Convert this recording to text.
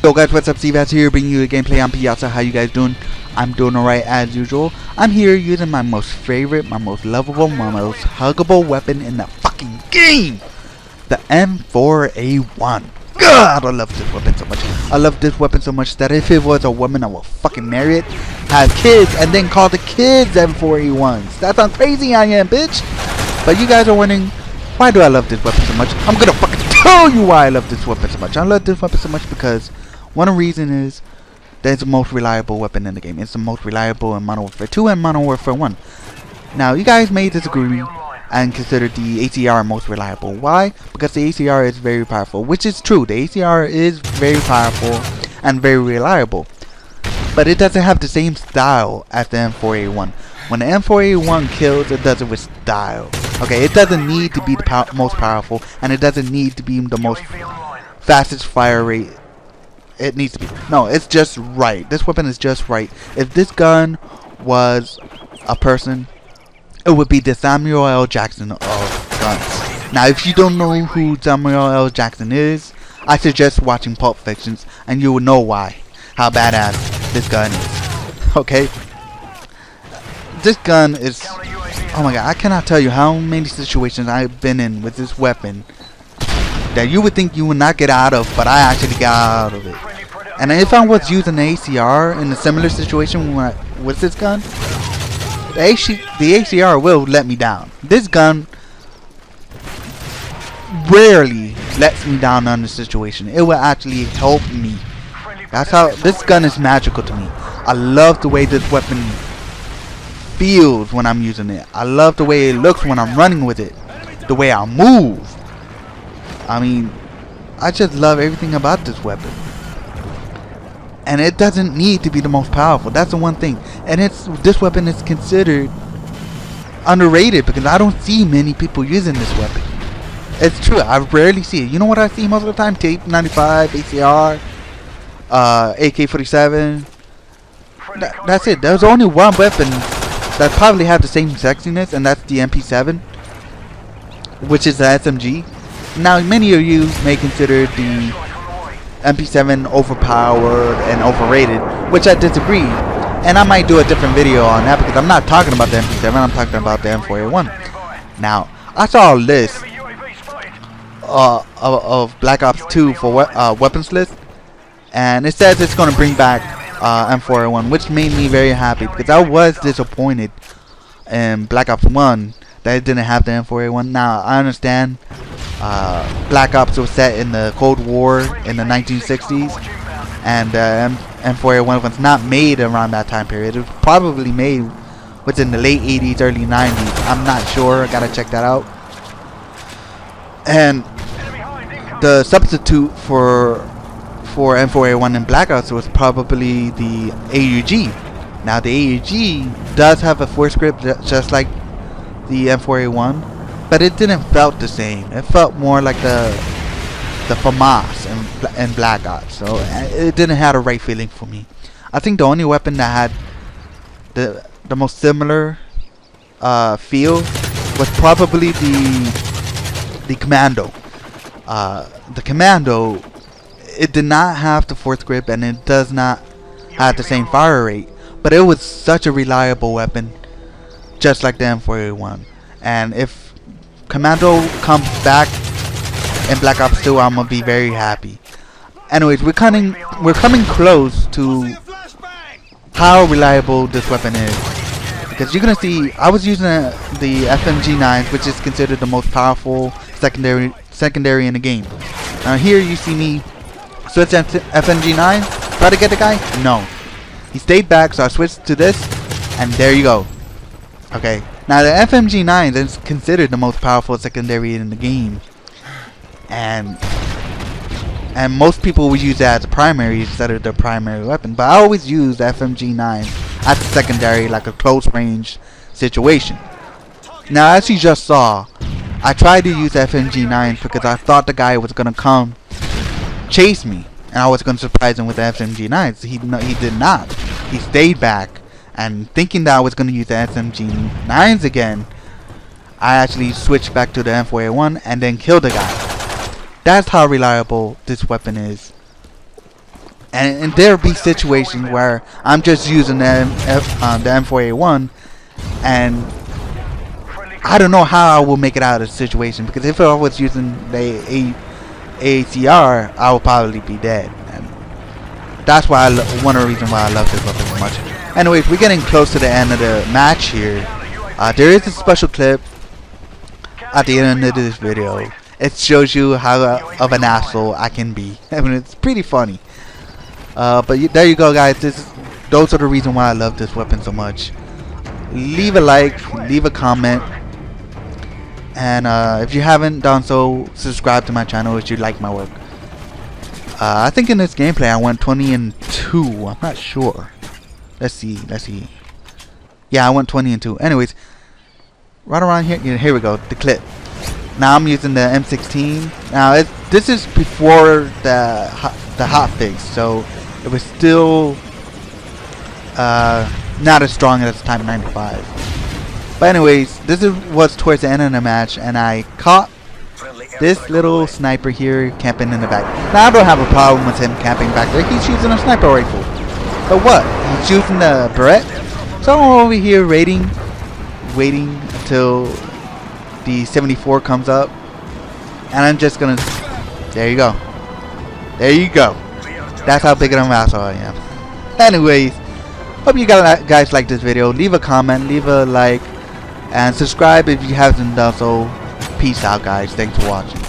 Yo guys, what's up? Steve here, bringing you a gameplay on Piazza. How you guys doing? I'm doing alright as usual. I'm here using my most favorite, my most lovable, my most huggable weapon in the fucking game, the M4A1. God, I love this weapon so much. I love this weapon so much that if it was a woman, I would fucking marry it, have kids, and then call the kids M4A1s. That's how crazy I am, bitch. But you guys are wondering, why do I love this weapon so much? I'm gonna fucking tell you why I love this weapon so much. I love this weapon so much because one reason is that it's the most reliable weapon in the game. It's the most reliable in Modern Warfare 2 and Modern Warfare 1. Now, you guys may disagree and consider the ACR most reliable. Why? Because the ACR is very powerful, which is true. The ACR is very powerful and very reliable, but it doesn't have the same style as the M4A1. When the M4A1 kills, it does it with style. Okay, it doesn't need to be the most powerful, and it doesn't need to be the most fastest fire rate. It needs to be. No, it's just right. This weapon is just right. If this gun was a person, it would be the Samuel L. Jackson of guns. Now, if you don't know who Samuel L. Jackson is, I suggest watching Pulp Fiction, and you will know why. How badass this gun is. Okay? This gun is... oh my god, I cannot tell you how many situations I've been in with this weapon that you would think you would not get out of, but I actually got out of it. And if I was using the ACR in a similar situation with this gun, the ACR will let me down. This gun rarely lets me down on the situation. It will actually help me. That's how this gun is magical to me. I love the way this weapon feels when I'm using it. I love the way it looks when I'm running with it. The way I move. I mean, I just love everything about this weapon. And it doesn't need to be the most powerful. That's the one thing. And this weapon is considered underrated because I don't see many people using this weapon. It's true, I rarely see it. You know what I see most of the time? Tape 95, ACR, AK-47. That's it. There's only one weapon that probably have the same sexiness, and that's the MP7, which is the SMG. Now, many of you may consider the MP7 overpowered and overrated, which I disagree, and I might do a different video on that because I'm not talking about the MP7, I'm talking about the M4A1. Now, I saw a list of Black Ops 2 for weapons list, and it says it's going to bring back M4A1, which made me very happy because I was disappointed in Black Ops 1 that it didn't have the M4A1. Now, I understand Black Ops was set in the Cold War in the 1960s, and M4A1 was not made around that time period. It was probably made within the late 80s, early 90s. I'm not sure. I gotta check that out. And the substitute for M4A1 in Black Ops was probably the AUG. Now, the AUG does have a force grip just like the M4A1. But it didn't felt the same. It felt more like the FAMAS in Black Ops. So it didn't have a right feeling for me. I think the only weapon that had the most similar feel was probably the Commando. The Commando, it did not have the force grip and it does not have the same fire rate. But it was such a reliable weapon, just like the M4A1. And if Commando comes back in Black Ops 2, I'm gonna be very happy. Anyways, we're coming close to how reliable this weapon is, because you're gonna see I was using the FMG9, which is considered the most powerful secondary in the game. Now here you see me switch FMG9, try to get the guy. No, he stayed back, so I switched to this, and there you go. Okay. Now the FMG9 is considered the most powerful secondary in the game, and most people would use that as a primary instead of their primary weapon. But I always use the FMG9 as a secondary, like a close range situation. Now, as you just saw, I tried to use FMG9 because I thought the guy was gonna come chase me, and I was gonna surprise him with the FMG9. He did not. He stayed back. And thinking that I was going to use the SMG9s again, I actually switched back to the M4A1 and then killed the guy. That's how reliable this weapon is. And there'll be situations where I'm just using the M4A1, and I don't know how I will make it out of the situation, because if I was using the ACR, I would probably be dead. And that's why one of the reasons why I love this weapon so much. Anyways, we're getting close to the end of the match here. There is a special clip at the end of this video. It shows you how of an asshole I can be. I mean, it's pretty funny. But there you go, guys. Those are the reasons why I love this weapon so much. Leave a like, leave a comment, and if you haven't done so, subscribe to my channel if you like my work. I think in this gameplay I went 20-2. I'm not sure. Let's see. Yeah, I went 20-2. Anyways, right around here. Yeah, here we go. The clip. Now I'm using the M16. Now this is before the hotfix, so it was still not as strong as Type 95. But anyways, this was towards the end of the match, and I caught this little sniper here camping in the back. Now I don't have a problem with him camping back there. He's using a sniper rifle. But what? He's using the Barrett. So I'm over here waiting until the 74 comes up, and I'm just gonna. There you go. That's how big of an asshole I am. Anyways, hope you guys like this video. Leave a comment, leave a like, and subscribe if you haven't done so. Peace out, guys. Thanks for watching.